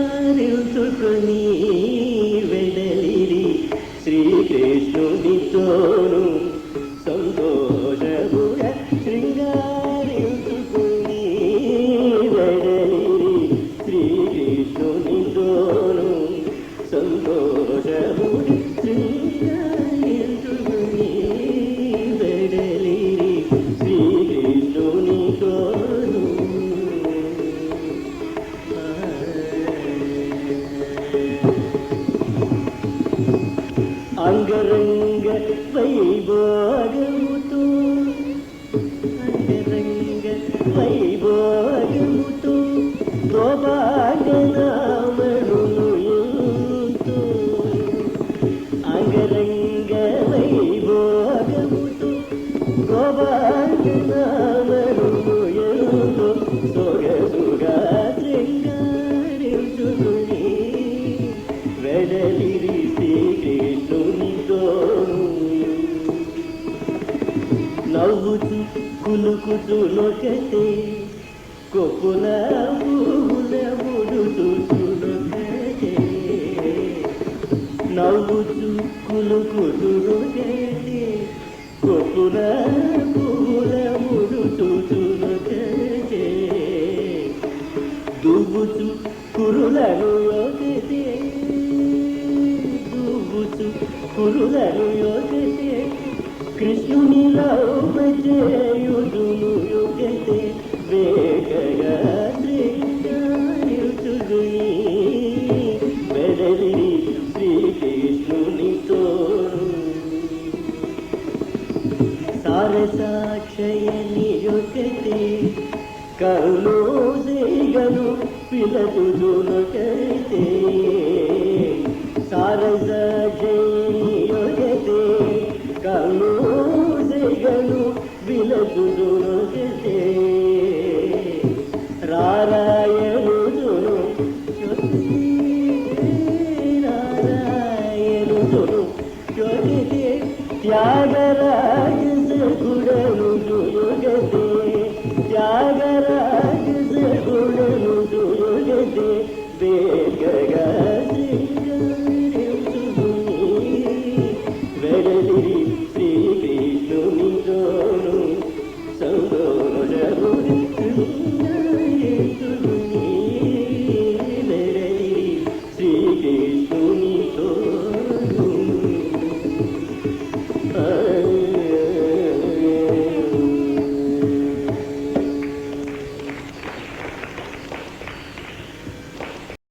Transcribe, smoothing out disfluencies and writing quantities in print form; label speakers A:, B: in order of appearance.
A: శృంగారించుకుని వెడలిరి శ్రీకృష్ణునితోను సంతోషముగ శృంగారించుకుని వెడలిరి శ్రీకృష్ణునితోను సంతోషముగ శృంగారించుకుని వెడలిరి శ్రీకృష్ణునితోను అంగరంగ వైభోగముతో అంగరంగ వైభోగముతో గోపాలనామణులు ఎంతో అంగరంగ వైభోగముతో గోపాలనామణులు ఎంతో సొగసుగా శృంగారించుకుని వెడలిరి నవ్వుతూ కులుకుతూ నొకటే కొప్పుల పూల ముడుచునొకటే నవ్వుతూ కులుకుతూ నొకటే కొప్పుల పూల ముడుచునొకటే దువ్వుతూ కురులను ఒకటే దువ్వుతూ కురులను ఒకటే కృష్ణునిలో చేయుదును యుగతే వేగగా శ్రీకృష్ణుని వెడలిరి శ్రీకృష్ణునితో సారసాక్షయని ఒకటే కరుణో దేగను పిలతుదునొకటే సారసాక్షయని ఒకటే కరుణో దేగను విలతుదునొకటే